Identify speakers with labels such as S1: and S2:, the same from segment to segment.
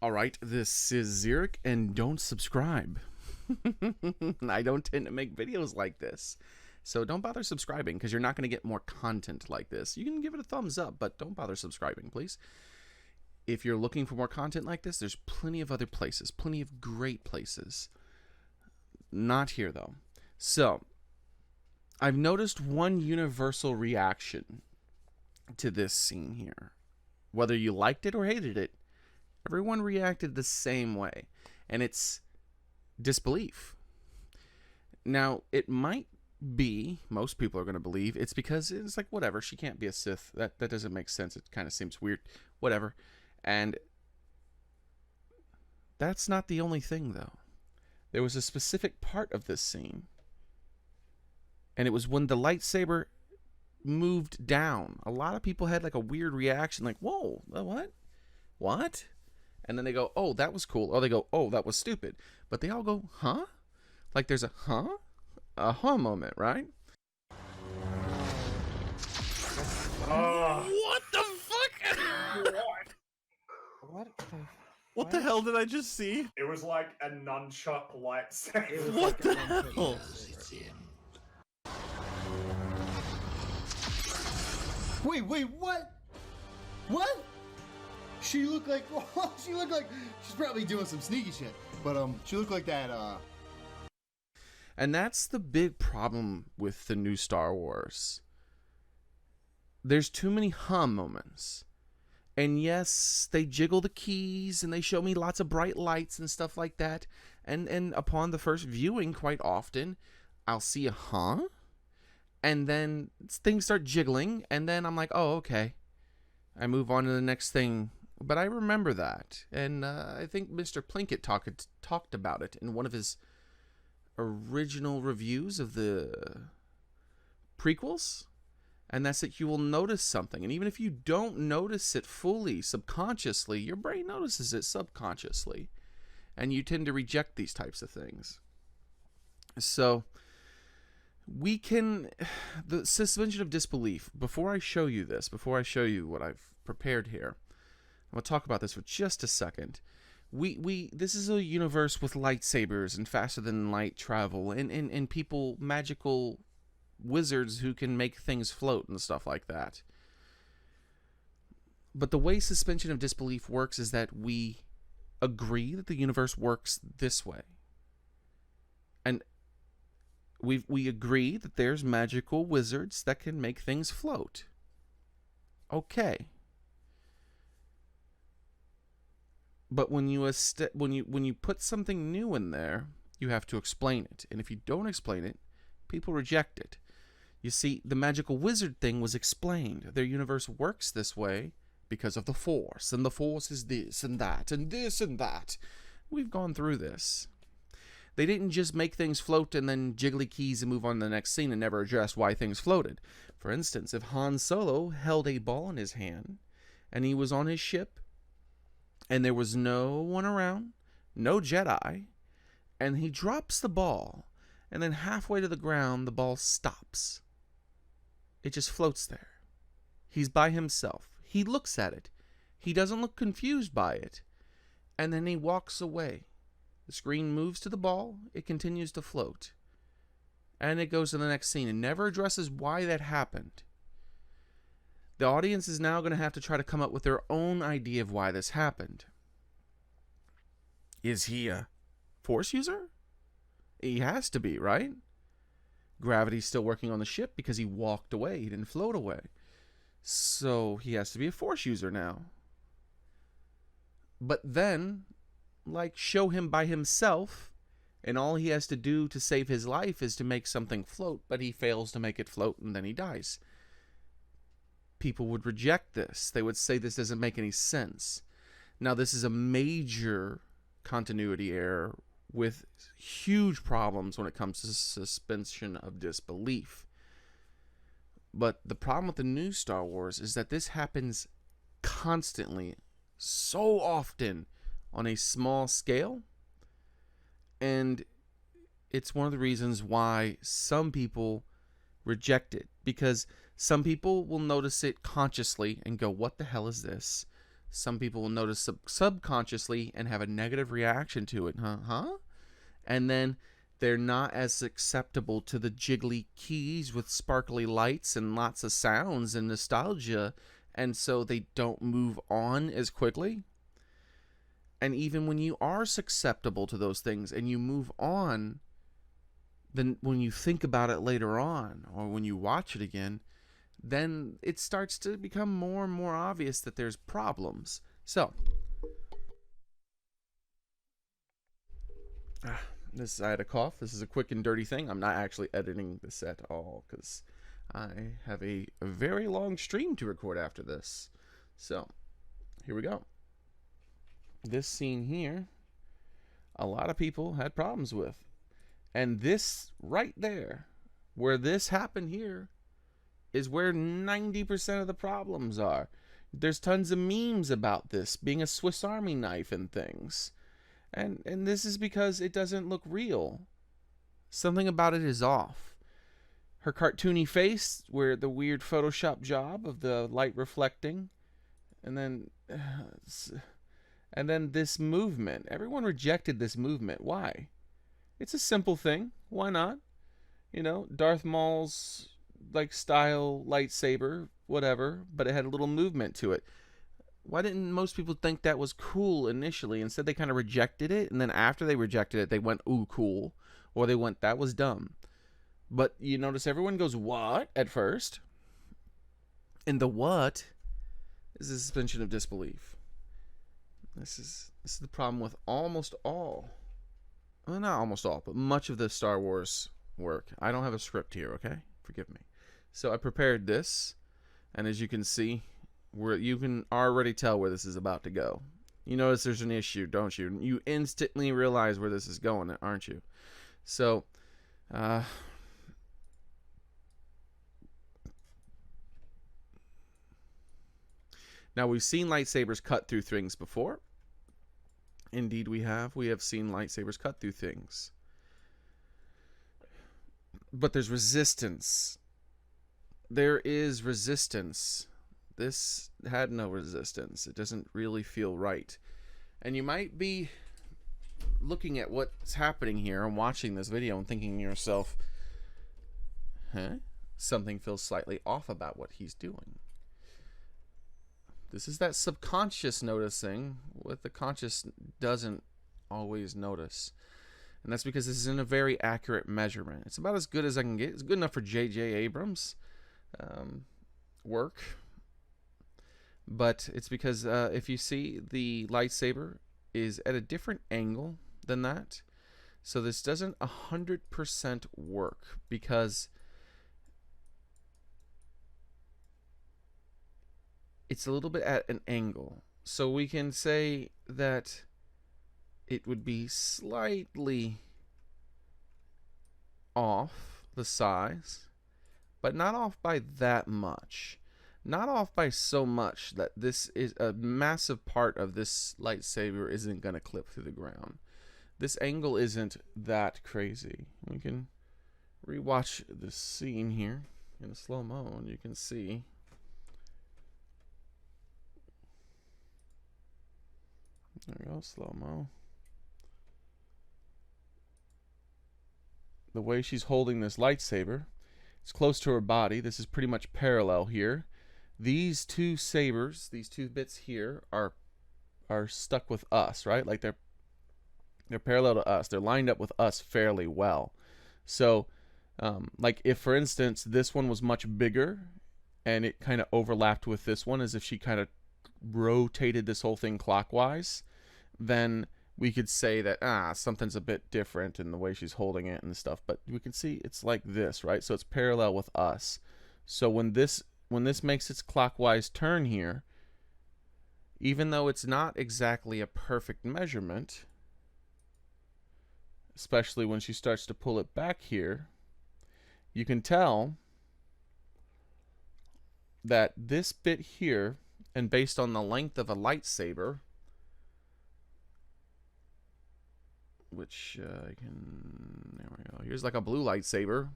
S1: Alright, this is Xeric, and don't subscribe. I don't tend to make videos like this. So don't bother subscribing, because you're not going to get more content like this. You can give it a thumbs up, but don't bother subscribing, please. If you're looking for more content like this, there's plenty of other places. Plenty of great places. Not here, though. So, I've noticed one universal reaction to this scene here. Whether you liked it or hated it, everyone reacted the same way, and it's disbelief. Now, it might be, most people are going to believe, it's because it's like, whatever, she can't be a Sith. That doesn't make sense. It kind of seems weird. Whatever. And that's not the only thing, though. There was a specific part of this scene, and it was when the lightsaber moved down. A lot of people had like a weird reaction, like, whoa, what? What? And then they go, oh, that was cool. Or they go, oh, that was stupid. But they all go, huh? Like there's a huh moment, right? What the fuck? What the hell did I just see?
S2: It was like a nunchuck lightsaber.
S1: What the hell?
S3: Wait, what? What? She looked like she's probably doing some sneaky shit. But she looked like that.
S1: And that's the big problem with the new Star Wars. There's too many moments. And yes, they jiggle the keys and they show me lots of bright lights and stuff like that. And upon the first viewing, quite often, I'll see a and then things start jiggling, and then I'm like, oh, okay. I move on to the next thing. But I remember that, and I think Mr. Plinkett talked about it in one of his original reviews of the prequels, and that's that you will notice something, and even if you don't notice it fully, subconsciously, your brain notices it subconsciously, and you tend to reject these types of things. So we can, the suspension of disbelief, before I show you this, before I show you what I've prepared here, I'm going to talk about this for just a second. This is a universe with lightsabers and faster than light travel and people, magical wizards who can make things float and stuff like that. But the way suspension of disbelief works is that we agree that the universe works this way. And we agree that there's magical wizards that can make things float. Okay. But when you put something new in there, you have to explain it. And if you don't explain it, people reject it. You see, the magical wizard thing was explained. Their universe works this way because of the Force, and the Force is this and that, and this and that. We've gone through this. They didn't just make things float and then jiggly keys and move on to the next scene and never address why things floated. For instance, if Han Solo held a ball in his hand and he was on his ship and there was no one around, no Jedi, and he drops the ball, and then halfway to the ground the ball stops. It just floats there. He's by himself. He looks at it. He doesn't look confused by it. And then he walks away. The screen moves to the ball, it continues to float. And it goes to the next scene and never addresses why that happened. The audience is now going to have to try to come up with their own idea of why this happened. Is he a Force user? He has to be, right? Gravity's still working on the ship because he walked away. He didn't float away. So he has to be a Force user now. But then, like, show him by himself, and all he has to do to save his life is to make something float, but he fails to make it float, and then he dies. People would reject this. They would say this doesn't make any sense. Now, this is a major continuity error with huge problems when it comes to suspension of disbelief. But the problem with the new Star Wars is that this happens constantly, so often, on a small scale, and it's one of the reasons why some people reject it, because some people will notice it consciously and go, what the hell is this? Some people will notice subconsciously and have a negative reaction to it. Huh? And then they're not as acceptable to the jiggly keys with sparkly lights and lots of sounds and nostalgia, and so they don't move on as quickly. And even when you are susceptible to those things and you move on, then when you think about it later on or when you watch it again, then it starts to become more and more obvious that there's problems. So, I had a cough. This is a quick and dirty thing. I'm not actually editing this at all because I have a very long stream to record after this. So, here we go. This scene here, a lot of people had problems with. And this right there, where this happened here, is where 90% of the problems are. There's tons of memes about this being a Swiss Army knife and things. And this is because it doesn't look real. Something about it is off. Her cartoony face, where the weird Photoshop job of the light reflecting, and then this movement. Everyone rejected this movement. Why? It's a simple thing. Why not? You know, Darth Maul's like style lightsaber, whatever, but it had a little movement to it. Why didn't most people think that was cool initially? Instead, they kind of rejected it, and then after they rejected it, they went, ooh, cool. Or they went, that was dumb. But you notice everyone goes, what? At first. And the what is the suspension of disbelief. This is the problem with almost all. Well, not almost all, but much of the Star Wars work. I don't have a script here, okay? Forgive me. So I prepared this, and as you can see, you can already tell where this is about to go. You notice there's an issue, don't you? You instantly realize where this is going, aren't you? So, now we've seen lightsabers cut through things before. Indeed, we have. We have seen lightsabers cut through things. But there's resistance. There is resistance. This had no resistance. It doesn't really feel right. And you might be looking at what's happening here and watching this video and thinking to yourself, something feels slightly off about what he's doing. This is that subconscious noticing what the conscious doesn't always notice. And that's because this isn't a very accurate measurement. It's about as good as I can get. It's good enough for J.J. Abrams' work. But it's because if you see, the lightsaber is at a different angle than that. So this doesn't 100% work because it's a little bit at an angle. So we can say that it would be slightly off the size, but not off by that much. Not off by so much that this is a massive part of this lightsaber isn't going to clip through the ground. This angle isn't that crazy. We can rewatch this scene here in a slow-mo and you can see there we go, slow-mo. The way she's holding this lightsaber, it's close to her body. This is pretty much parallel here. These two sabers, these two bits here, are stuck with us, right? Like they're parallel to us. They're lined up with us fairly well. So, like if, for instance, this one was much bigger and it kind of overlapped with this one as if she kind of rotated this whole thing clockwise, then we could say that something's a bit different in the way she's holding it and stuff. But we can see it's like this, right? So it's parallel with us. So when this makes its clockwise turn here, even though it's not exactly a perfect measurement, especially when she starts to pull it back here, you can tell that this bit here, and based on the length of a lightsaber, which there we go. Here's like a blue lightsaber,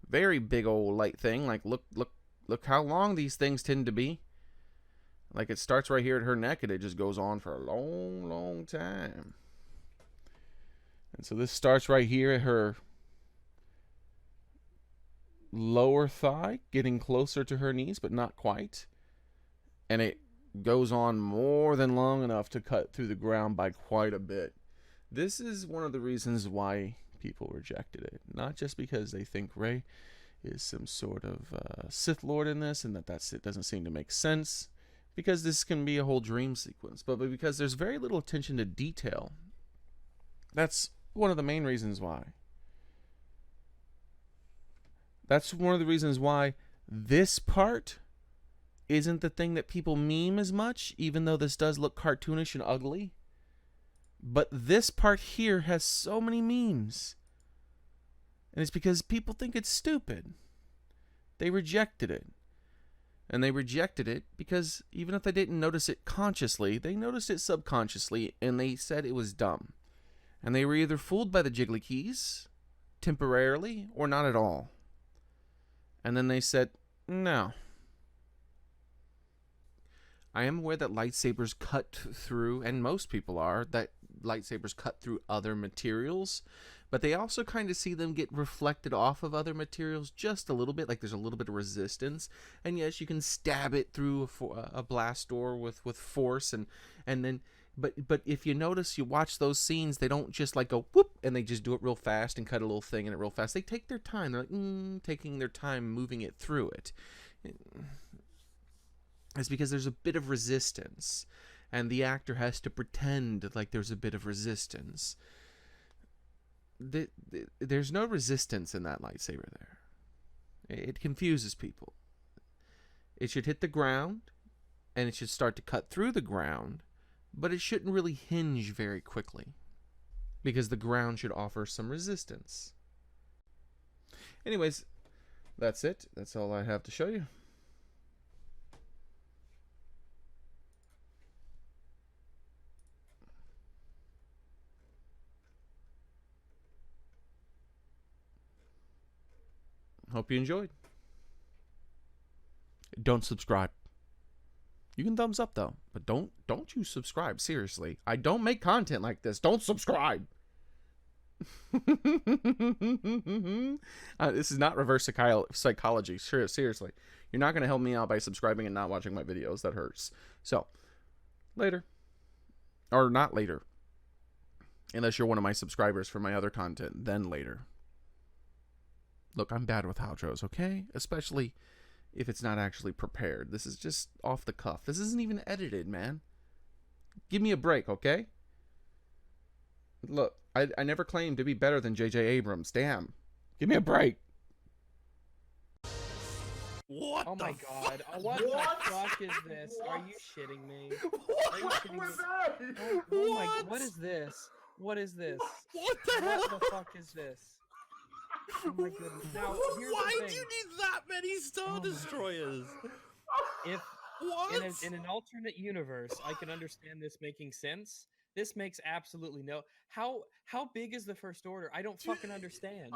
S1: very big old light thing. Like look how long these things tend to be. Like it starts right here at her neck and it just goes on for a long, long time. And so this starts right here at her lower thigh, getting closer to her knees, but not quite. And it goes on more than long enough to cut through the ground by quite a bit. This is one of the reasons why people rejected it. Not just because they think Rey is some sort of Sith Lord in this and that it doesn't seem to make sense, because this can be a whole dream sequence, but because there's very little attention to detail. That's one of the main reasons why. That's one of the reasons why this part isn't the thing that people meme as much, even though this does look cartoonish and ugly. But this part here has so many memes. And it's because people think it's stupid. They rejected it. And they rejected it because even if they didn't notice it consciously, they noticed it subconsciously, and they said it was dumb. And they were either fooled by the jiggly keys, temporarily, or not at all. And then they said, no. I am aware that lightsabers cut through, and most people are, that lightsabers cut through other materials, but they also kind of see them get reflected off of other materials just a little bit, like there's a little bit of resistance. And yes, you can stab it through a blast door with force, and then, but if you notice, you watch those scenes, they don't just like go whoop and they just do it real fast and cut a little thing in it real fast. They take their time. They're like taking their time moving it through it. It's because there's a bit of resistance, and the actor has to pretend like there's a bit of resistance. There's no resistance in that lightsaber there. It confuses people. It should hit the ground, and it should start to cut through the ground, but it shouldn't really hinge very quickly, because the ground should offer some resistance. Anyways, that's it. That's all I have to show you. Hope you enjoyed. Don't subscribe. You can thumbs up though, but don't you subscribe, seriously. I don't make content like this. Don't subscribe. This is not reverse psychology. Seriously. You're not going to help me out by subscribing and not watching my videos. That hurts. So, later. Or not later. Unless you're one of my subscribers for my other content, then later. Look, I'm bad with outros, okay? Especially if it's not actually prepared. This is just off the cuff. This isn't even edited, man. Give me a break, okay? Look, I never claimed to be better than J.J. Abrams. Damn. Give me a break.
S4: What?
S2: Oh my god.
S4: What
S2: the fuck is this? Are you shitting me? Are you
S4: What
S2: shitting
S4: was
S2: me?
S4: that?
S2: Oh my, what is this? What is this?
S4: What the hell?
S2: What the fuck is this? Oh my goodness. Now, here's
S4: Why
S2: the
S4: do
S2: thing.
S4: you need that many Star
S2: Oh my-
S4: Destroyers?
S2: If
S4: What?
S2: in an alternate universe, I can understand this making sense. This makes absolutely no. How big is the First Order? I don't fucking understand.